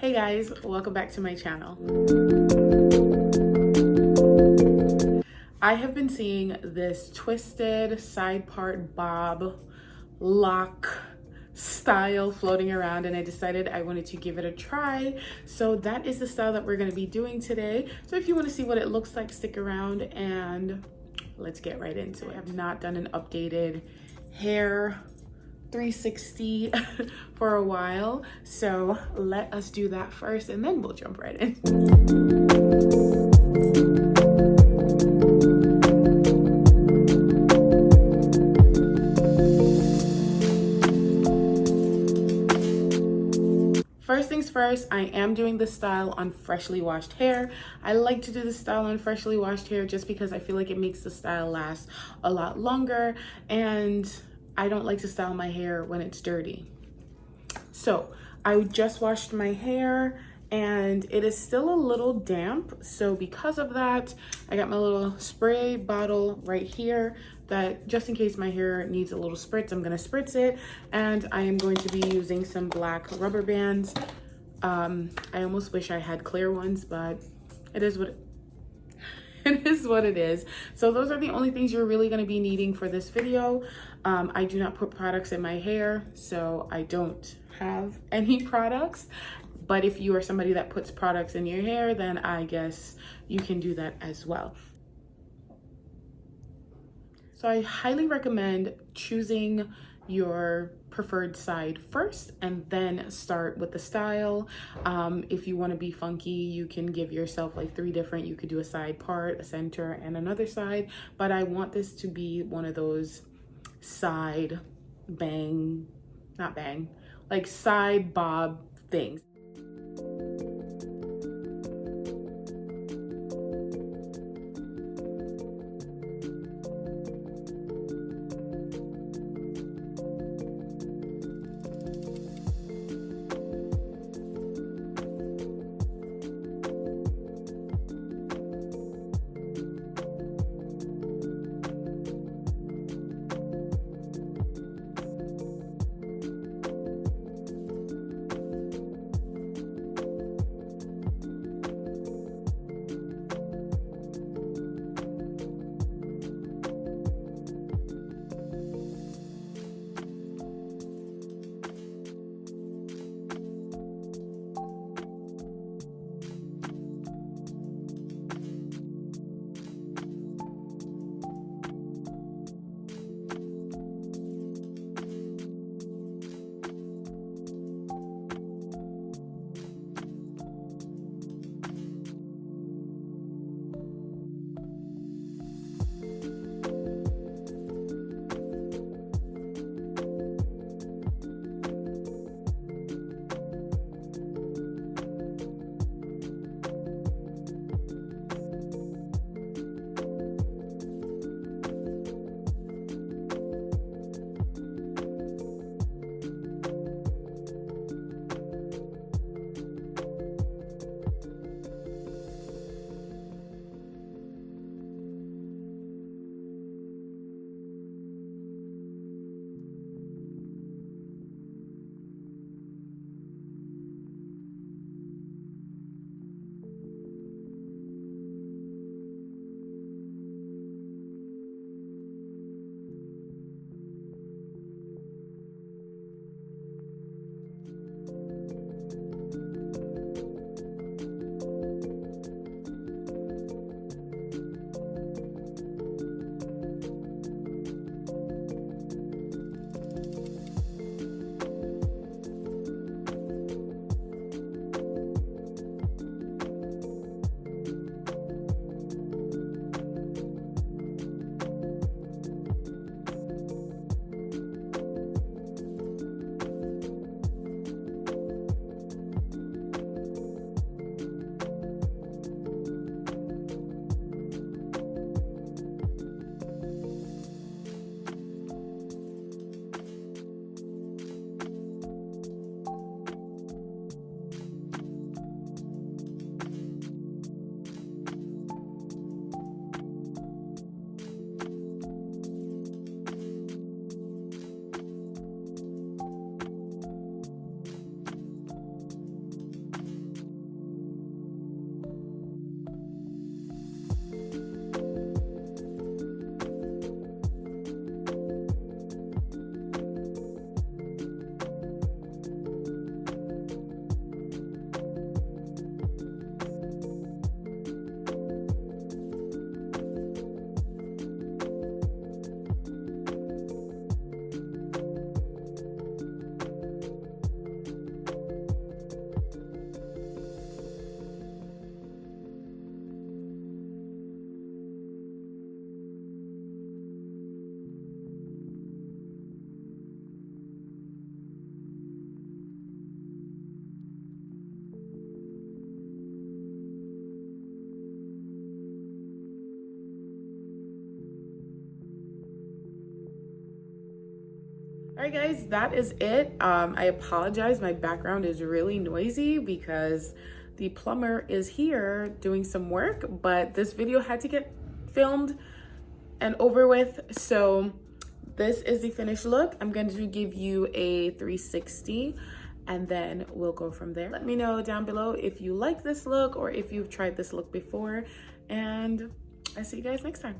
Hey guys, welcome back to my channel. I have been seeing this twisted side part bob lock style floating around, and I decided I wanted to give it a try. So that is the style that we're going to be doing today. So if you want to see what it looks like, stick around and let's get right into it. I have not done an updated hair 360 for a while, so let us do that first and then we'll jump right in. First things first, I am doing this style on freshly washed hair. I like to do this style on freshly washed hair just because I feel like it makes the style last a lot longer, and I don't like to style my hair when it's dirty. So I just washed my hair and it is still a little damp. So because of that, I got my little spray bottle right here that just in case my hair needs a little spritz, I'm gonna spritz it. And I am going to be using some black rubber bands. I almost wish I had clear ones, but it is what it is what it is. So those are the only things you're really going to be needing for this video. I do not put products in my hair, so I don't have any products. But if you are somebody that puts products in your hair, then I guess you can do that as well. So I highly recommend choosing your preferred side first and then start with the style. If you want to be funky, you can give yourself like 3 different, you could do a side part, a center, and another side. But I want this to be one of those side bang, not bang, like side bob things. All right, guys, that is it. I apologize. My background is really noisy because the plumber is here doing some work, but this video had to get filmed and over with. So this is the finished look. I'm going to give you a 360 and then we'll go from there. Let me know down below if you like this look or if you've tried this look before, and I'll see you guys next time.